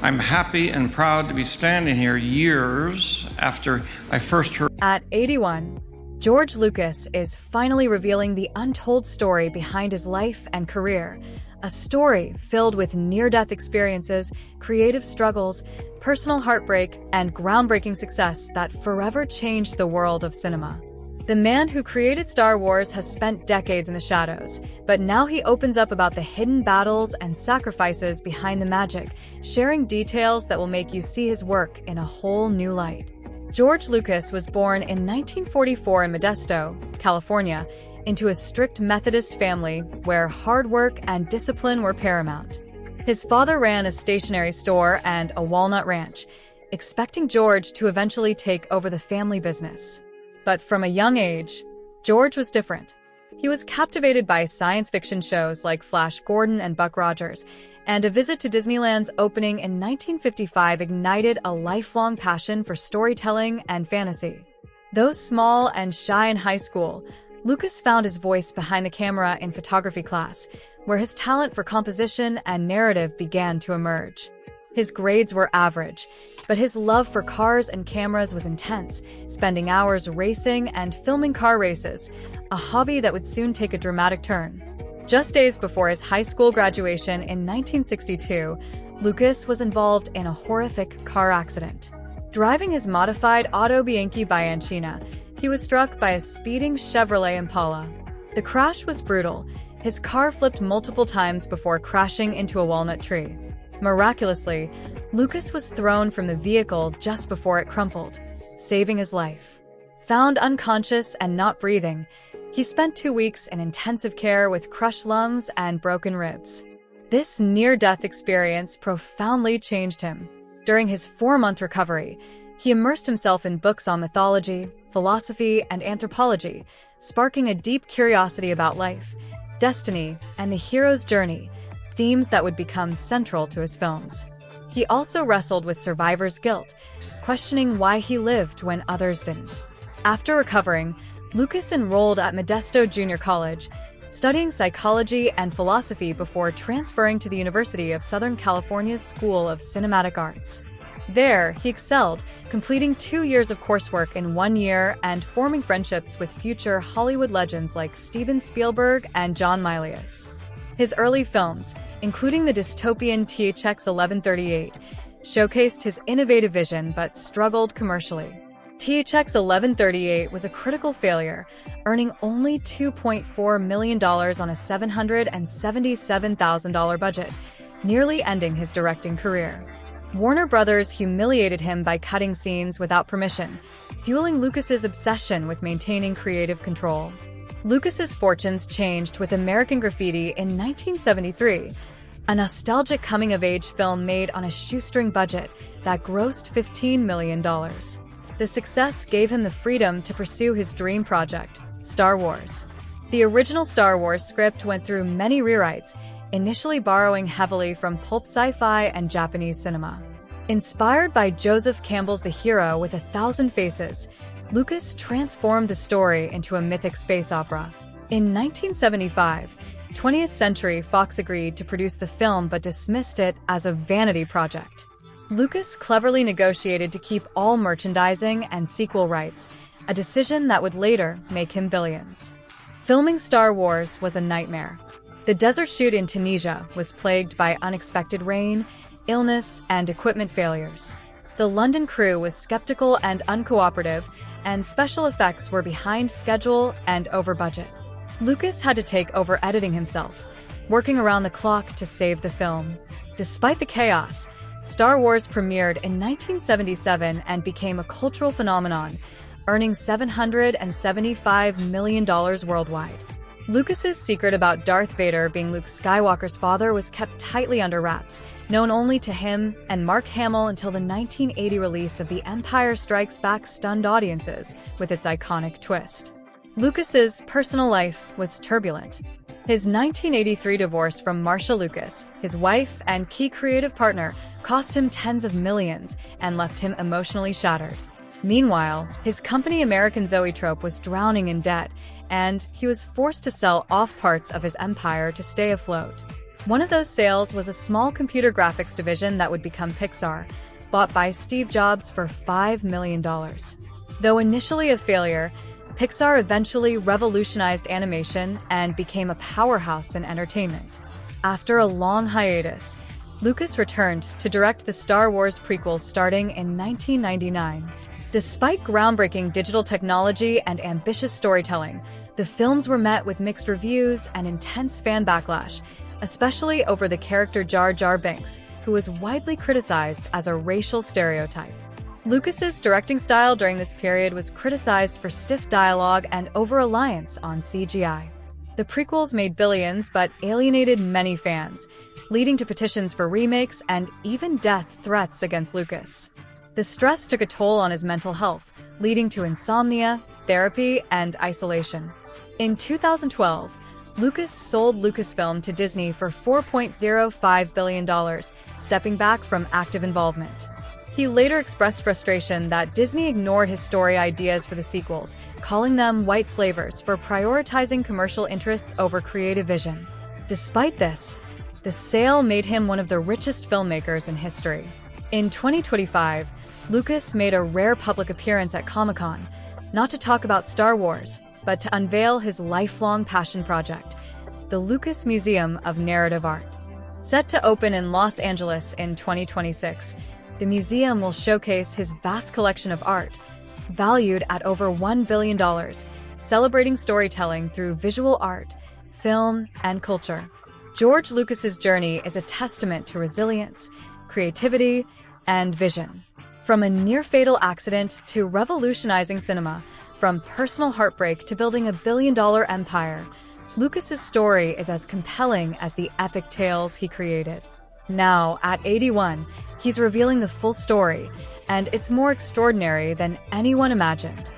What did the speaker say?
I'm happy and proud to be standing here years after I first heard. At 81, George Lucas is finally revealing the untold story behind his life and career. A story filled with near-death experiences, creative struggles, personal heartbreak, and groundbreaking success that forever changed the world of cinema. The man who created Star Wars has spent decades in the shadows, but now he opens up about the hidden battles and sacrifices behind the magic, sharing details that will make you see his work in a whole new light. George Lucas was born in 1944 in Modesto, California, into a strict Methodist family where hard work and discipline were paramount. His father ran a stationery store and a walnut ranch, expecting George to eventually take over the family business. But from a young age, George was different. He was captivated by science fiction shows like Flash Gordon and Buck Rogers, and a visit to Disneyland's opening in 1955 ignited a lifelong passion for storytelling and fantasy. Though small and shy in high school, Lucas found his voice behind the camera in photography class, where his talent for composition and narrative began to emerge. His grades were average, but his love for cars and cameras was intense, spending hours racing and filming car races, a hobby that would soon take a dramatic turn. Just days before his high school graduation in 1962, Lucas was involved in a horrific car accident. Driving his modified Auto Bianchi Bianchina, he was struck by a speeding Chevrolet Impala. The crash was brutal. His car flipped multiple times before crashing into a walnut tree. Miraculously, Lucas was thrown from the vehicle just before it crumpled, saving his life. Found unconscious and not breathing, he spent 2 weeks in intensive care with crushed lungs and broken ribs. This near-death experience profoundly changed him. During his 4-month recovery, he immersed himself in books on mythology, philosophy, and anthropology, sparking a deep curiosity about life, destiny, and the hero's journey, themes that would become central to his films. He also wrestled with survivor's guilt, questioning why he lived when others didn't. After recovering, Lucas enrolled at Modesto Junior College, studying psychology and philosophy before transferring to the University of Southern California's School of Cinematic Arts. There, he excelled, completing 2 years of coursework in 1 year and forming friendships with future Hollywood legends like Steven Spielberg and John Milius. His early films, including the dystopian THX 1138, showcased his innovative vision but struggled commercially. THX 1138 was a critical failure, earning only $2.4 million on a $777,000 budget, nearly ending his directing career. Warner Brothers humiliated him by cutting scenes without permission, fueling Lucas's obsession with maintaining creative control. Lucas's fortunes changed with American Graffiti in 1973, a nostalgic coming-of-age film made on a shoestring budget that grossed $15 million. The success gave him the freedom to pursue his dream project, Star Wars. The original Star Wars script went through many rewrites, initially borrowing heavily from pulp sci-fi and Japanese cinema. Inspired by Joseph Campbell's The Hero with 1,000 Faces, Lucas transformed the story into a mythic space opera. In 1975, 20th Century Fox agreed to produce the film but dismissed it as a vanity project. Lucas cleverly negotiated to keep all merchandising and sequel rights, a decision that would later make him billions. Filming Star Wars was a nightmare. The desert shoot in Tunisia was plagued by unexpected rain, illness, and equipment failures. The London crew was skeptical and uncooperative, and special effects were behind schedule and over budget. Lucas had to take over editing himself, working around the clock to save the film. Despite the chaos, Star Wars premiered in 1977 and became a cultural phenomenon, earning $775 million worldwide. Lucas's secret about Darth Vader being Luke Skywalker's father was kept tightly under wraps, known only to him and Mark Hamill until the 1980 release of The Empire Strikes Back stunned audiences with its iconic twist. Lucas's personal life was turbulent. His 1983 divorce from Marcia Lucas, his wife and key creative partner, cost him tens of millions and left him emotionally shattered. Meanwhile, his company American Zoetrope was drowning in debt, and he was forced to sell off parts of his empire to stay afloat. One of those sales was a small computer graphics division that would become Pixar, bought by Steve Jobs for $5 million. Though initially a failure, Pixar eventually revolutionized animation and became a powerhouse in entertainment. After a long hiatus, Lucas returned to direct the Star Wars prequels starting in 1999. Despite groundbreaking digital technology and ambitious storytelling, the films were met with mixed reviews and intense fan backlash, especially over the character Jar Jar Binks, who was widely criticized as a racial stereotype. Lucas's directing style during this period was criticized for stiff dialogue and over-reliance on CGI. The prequels made billions but alienated many fans, leading to petitions for remakes and even death threats against Lucas. The stress took a toll on his mental health, leading to insomnia, therapy, and isolation. In 2012, Lucas sold Lucasfilm to Disney for $4.05 billion, stepping back from active involvement. He later expressed frustration that Disney ignored his story ideas for the sequels, calling them white slavers for prioritizing commercial interests over creative vision. Despite this, the sale made him one of the richest filmmakers in history. In 2025, Lucas made a rare public appearance at Comic-Con, not to talk about Star Wars, but to unveil his lifelong passion project, the Lucas Museum of Narrative Art. Set to open in Los Angeles in 2026, the museum will showcase his vast collection of art, valued at over $1 billion, celebrating storytelling through visual art, film, and culture. George Lucas's journey is a testament to resilience, creativity, and vision. From a near-fatal accident to revolutionizing cinema, from personal heartbreak to building a billion-dollar empire, Lucas's story is as compelling as the epic tales he created. Now, at 81, he's revealing the full story, and it's more extraordinary than anyone imagined.